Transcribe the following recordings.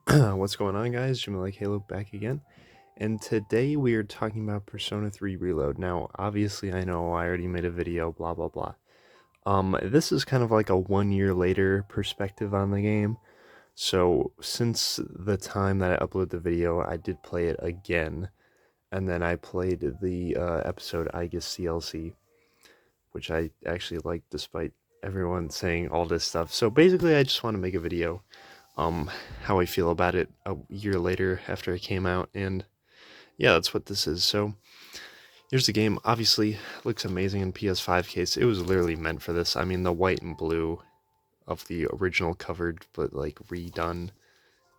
What's going on, guys? Jimmy like Halo back again, and today we are talking about Persona 3 Reload. Now, obviously, I know I already made a video, blah blah blah. This is kind of like a 1 year later perspective on the game. So, since the time that I uploaded the video, I did play it again, and then I played the episode I Guess CLC, which I actually liked despite everyone saying all this stuff. So basically, I just want to make a video how I feel about it a year later after it came out, and yeah, that's what this is. So here's the game. Obviously, looks amazing in PS5 case. It was literally meant for this. I mean, the white and blue of the original covered but like redone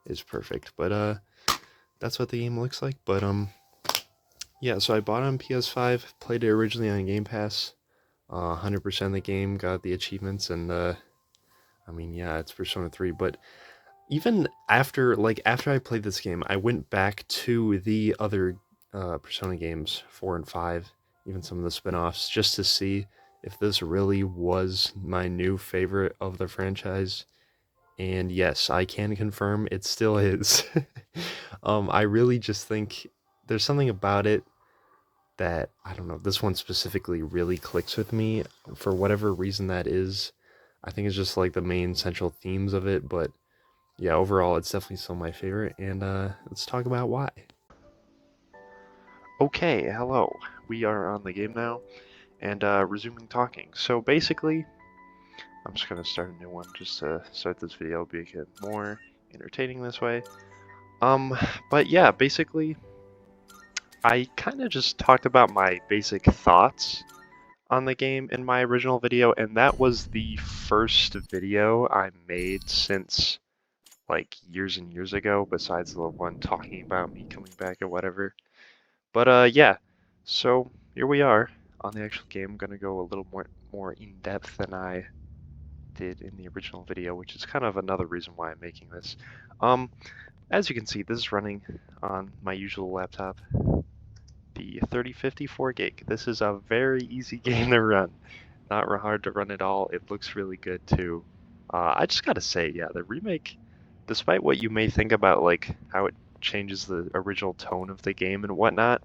is perfect. But that's what the game looks like. But yeah, so I bought it on PS5, played it originally on Game Pass. 100% the game, got the achievements, and I mean, yeah, it's Persona 3, but even after I played this game, I went back to the other Persona games, 4 and 5, even some of the spin-offs, just to see if this really was my new favorite of the franchise. And yes, I can confirm it still is. I really just think there's something about it that, I don't know, this one specifically really clicks with me for whatever reason that is. I think it's just like the main central themes of it, but yeah, overall, it's definitely still my favorite, and let's talk about why. Okay, hello. We are on the game now, and resuming talking. So basically, I'm just gonna start a new one just to start this video, be a bit more entertaining this way. Um, but yeah, basically, I kind of just talked about my basic thoughts on the game in my original video, and that was the first video I made since like years and years ago, besides the one talking about me coming back or whatever. But yeah, so here we are on the actual game. I'm gonna go a little more in depth than I did in the original video, which is kind of another reason why I'm making this. Um, as you can see, this is running on my usual laptop, the 3054 gig. This is a very easy game to run. Not hard to run at all. It looks really good too. I just gotta say, yeah, the remake, despite what you may think about like how it changes the original tone of the game and whatnot,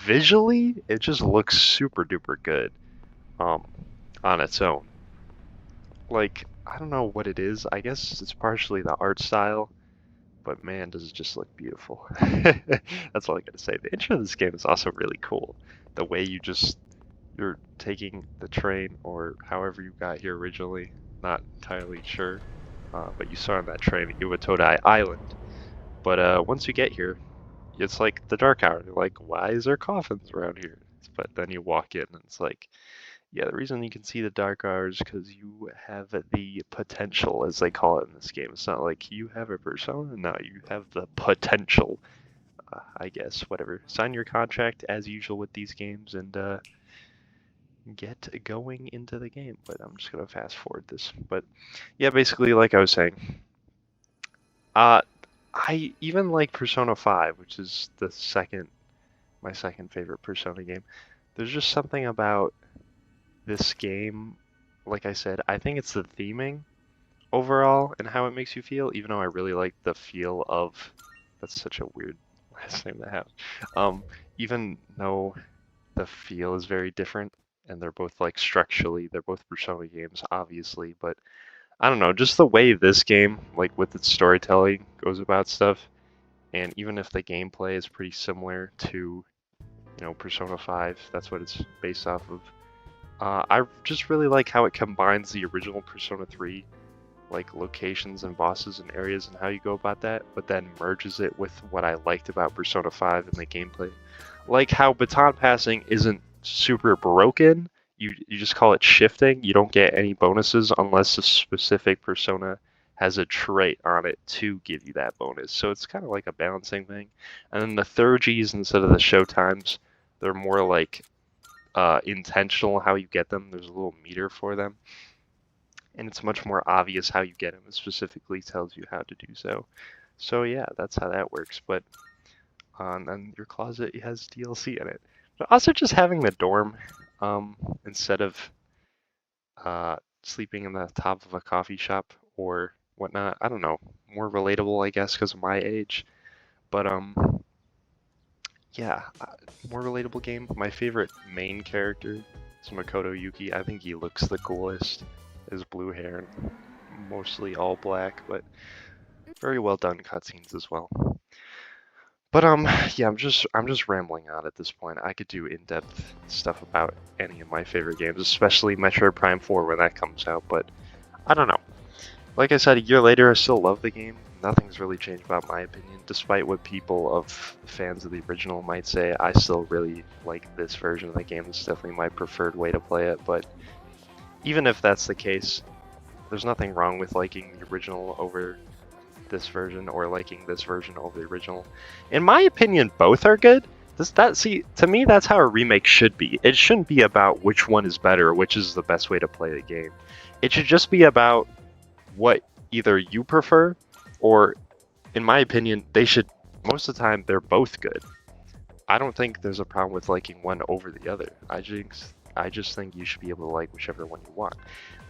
visually it just looks super duper good um, on its own. Like, I don't know what it is. I guess it's partially the art style, but man, does it just look beautiful. That's all I gotta say. The intro of this game is also really cool. The way you're taking the train or however you got here originally, not entirely sure, but you saw on that train at Iwatodai Island. But once you get here, it's like the dark hour. You're like, why is there coffins around here? But then you walk in and it's like, yeah, the reason you can see the dark hour is because you have the potential, as they call it in this game. It's not like you have a persona, no, you have the potential, I guess, whatever. Sign your contract as usual with these games and get going into the game. But I'm just going to fast forward this. But yeah, basically, like I was saying, uh, I even like Persona 5, which is my second favorite Persona game. There's just something about this game, like I said, I think it's the theming overall and how it makes you feel, even though I really like the feel of, that's such a weird last name to have. Even though the feel is very different and they're both like structurally, they're both Persona games, obviously, but I don't know, just the way this game, like with its storytelling, goes about stuff, and even if the gameplay is pretty similar to, Persona 5, that's what it's based off of. I just really like how it combines the original Persona 3 like locations and bosses and areas and how you go about that, but then merges it with what I liked about Persona 5 and the gameplay. Like how baton passing isn't super broken, you just call it shifting. You don't get any bonuses unless a specific persona has a trait on it to give you that bonus. So it's kind of like a balancing thing. And then the Thurgies, instead of the showtimes, they're more like intentional how you get them. There's a little meter for them, and it's much more obvious how you get them. It specifically tells you how to do so. So yeah, that's how that works. But and your closet has DLC in it. But also just having the dorm, instead of sleeping in the top of a coffee shop or whatnot. I don't know, more relatable, I guess, because of my age. But yeah, more relatable game. My favorite main character is Makoto Yuki. I think he looks the coolest. His blue hair and mostly all black, but very well done cutscenes as well. But yeah, I'm just rambling on at this point. I could do in-depth stuff about any of my favorite games, especially Metroid Prime 4 when that comes out, but I don't know. Like I said, a year later, I still love the game. Nothing's really changed about my opinion, despite what people of fans of the original might say. I still really like this version of the game. It's definitely my preferred way to play it, but even if that's the case, there's nothing wrong with liking the original over this version or liking this version over the original. In my opinion, both are good. See, to me, that's how a remake should be. It shouldn't be about which one is better or which is the best way to play the game. It should just be about what either you prefer, or in my opinion, they should, most of the time, they're both good. I don't think there's a problem with liking one over the other. I just think you should be able to like whichever one you want.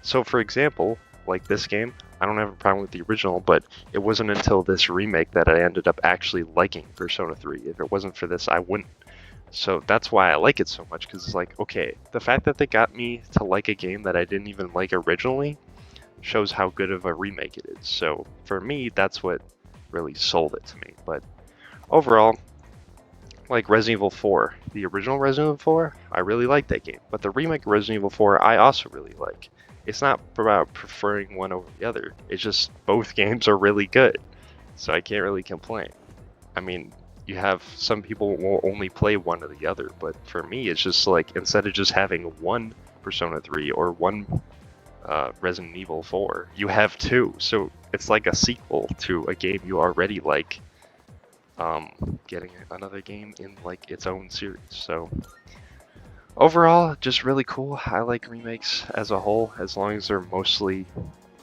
So for example, like this game, I don't have a problem with the original, but it wasn't until this remake that I ended up actually liking Persona 3. If it wasn't for this, I wouldn't. So that's why I like it so much, because it's like, okay, the fact that they got me to like a game that I didn't even like originally shows how good of a remake it is. So for me, that's what really sold it to me. But overall, like Resident Evil 4, the original Resident Evil 4, I really like that game. But the remake of Resident Evil 4, I also really like. It's not about preferring one over the other. It's just both games are really good. So I can't really complain. I mean, you have some people will only play one or the other, but for me, it's just like, instead of just having one Persona 3 or one Resident Evil 4, you have two. So it's like a sequel to a game you already like, getting another game in like its own series. So overall, just really cool. I like remakes as a whole, as long as they're mostly,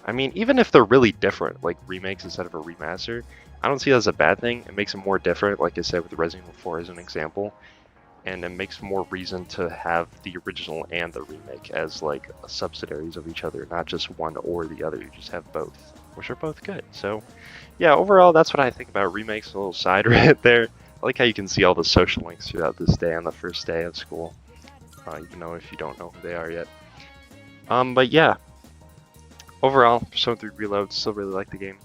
I mean, even if they're really different, like remakes instead of a remaster, I don't see that as a bad thing. It makes them more different, like I said with Resident Evil 4 as an example, and it makes more reason to have the original and the remake as like subsidiaries of each other, not just one or the other. You just have both, which are both good. So yeah, overall, that's what I think about remakes. A little side rant there. I like how you can see all the social links throughout this day on the first day of school, even though if you don't know who they are yet. But yeah, overall, Persona 3 Reload, still really like the game.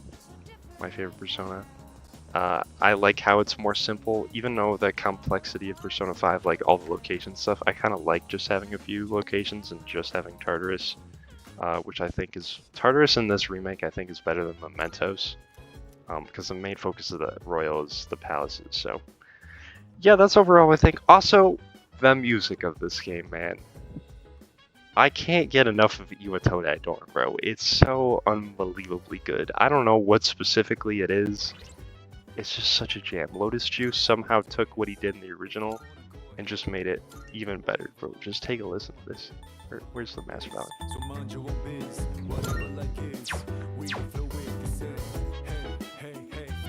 My favorite Persona. I like how it's more simple, even though the complexity of Persona 5, like all the location stuff, I kind of like just having a few locations and just having Tartarus, which I think is, Tartarus in this remake I think is better than Mementos, because the main focus of the Royal is the palaces. So yeah, that's overall I think. Also, the music of this game, man. I can't get enough of Iwatani Dorn, bro. It's so unbelievably good. I don't know what specifically it is. It's just such a jam. Lotus Juice somehow took what he did in the original and just made it even better, bro. Just take a listen to this. Where's the Master Valley?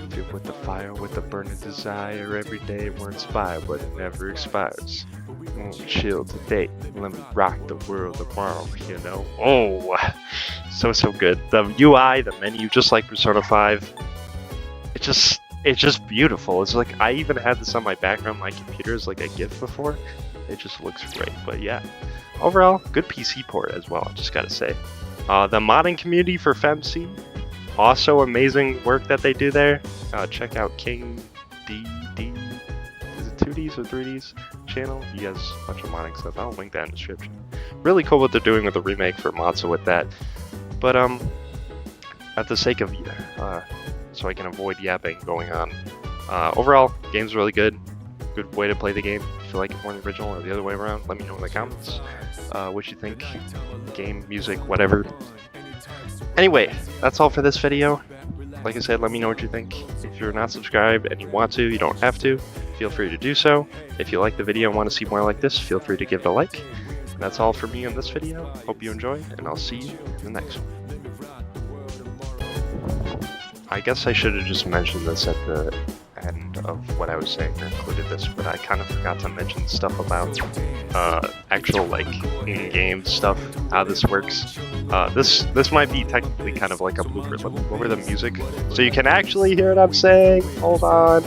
Filled with the fire, with the burning desire. Every day we're inspired, but it never expires. Chill today, let me rock the world tomorrow, you know? Oh, so good. The UI, the menu, just like Persona 5, it's just beautiful. It's like, I even had this on my background, my computer as like a GIF before. It just looks great. But yeah, overall, good PC port as well, I just gotta say. The modding community for Femc, also amazing work that they do there. Check out Kingddd, is it 2Ds or 3Ds channel? He has a bunch of modding stuff. I'll link that in the description. Really cool what they're doing with the remake for Matsu with that. But at the sake of so I can avoid yapping going on. Overall, game's really good. Good way to play the game. If you like it more than the original or the other way around, let me know in the comments what you think. Game, music, whatever. Anyway, that's all for this video. Like I said, let me know what you think. If you're not subscribed and you want to, you don't have to. Feel free to do so. If you like the video and want to see more like this, feel free to give it a like. And that's all for me in this video. Hope you enjoyed, and I'll see you in the next one. I guess I should have just mentioned this at the end of what I was saying. I included this, but I kind of forgot to mention stuff about actual like in-game stuff, how this works. This might be technically kind of like a blooper. Let me lower the music so you can actually hear what I'm saying. Hold on.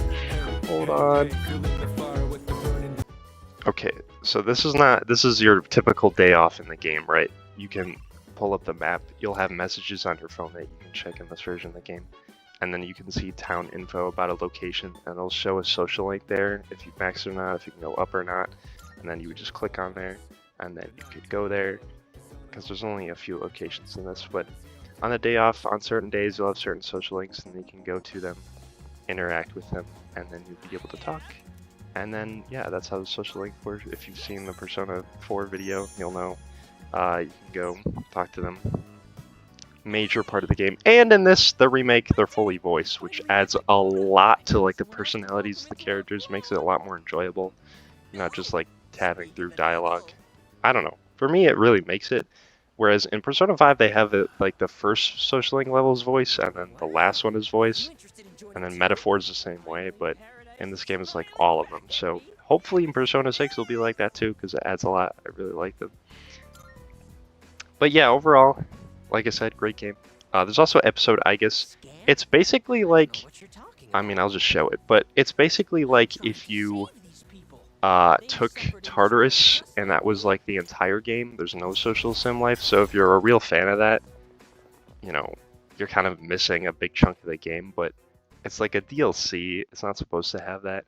Okay, so this is your typical day off in the game, right? You can pull up the map. You'll have messages on your phone that you can check in this version of the game. And then you can see town info about a location, and it'll show a social link there, if you max or not, if you can go up or not. And then you would just click on there, and then you could go there, because there's only a few locations in this. But on the day off, on certain days, you'll have certain social links, and you can go to them, interact with them, and then you'll be able to talk. And then, yeah, that's how the social link works. If you've seen the Persona 4 video, you'll know. You can go talk to them. Major part of the game. And in this, the remake, they're fully voiced, which adds a lot to like the personalities of the characters, makes it a lot more enjoyable. Not just like tabbing through dialogue. I don't know. For me, it really makes it. Whereas in Persona 5, they have it like the first social link level is voice, and then the last one is voice. And then Metaphor is the same way, but in this game it's like all of them. So hopefully in Persona 6 it'll be like that too, because it adds a lot. I really like them. But yeah, overall, like I said, great game. There's also episode Igus. It's basically like, I mean, I'll just show it, but it's basically like if you took Tartarus and that was like the entire game. There's no social sim life, so if you're a real fan of that, you know, you're kind of missing a big chunk of the game, but it's like a DLC. It's not supposed to have that.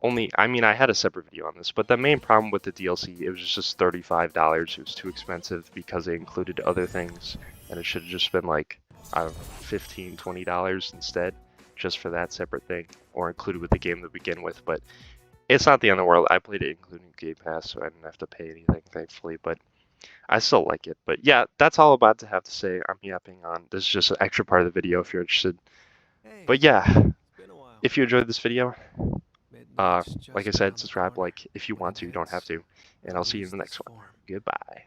I mean, I had a separate video on this, but the main problem with the DLC, it was just $35. It was too expensive because it included other things, and it should have just been like, I don't know, $15, $20 instead, just for that separate thing, or included with the game to begin with. But it's not the end of the world. I played it including Game Pass, so I didn't have to pay anything, thankfully, but I still like it. But yeah, that's all I'm about to have to say. I'm yapping on. This is just an extra part of the video if you're interested. But yeah, if you enjoyed this video, like I said, subscribe, like, if you want to, you don't have to. And I'll see you in the next one. Goodbye.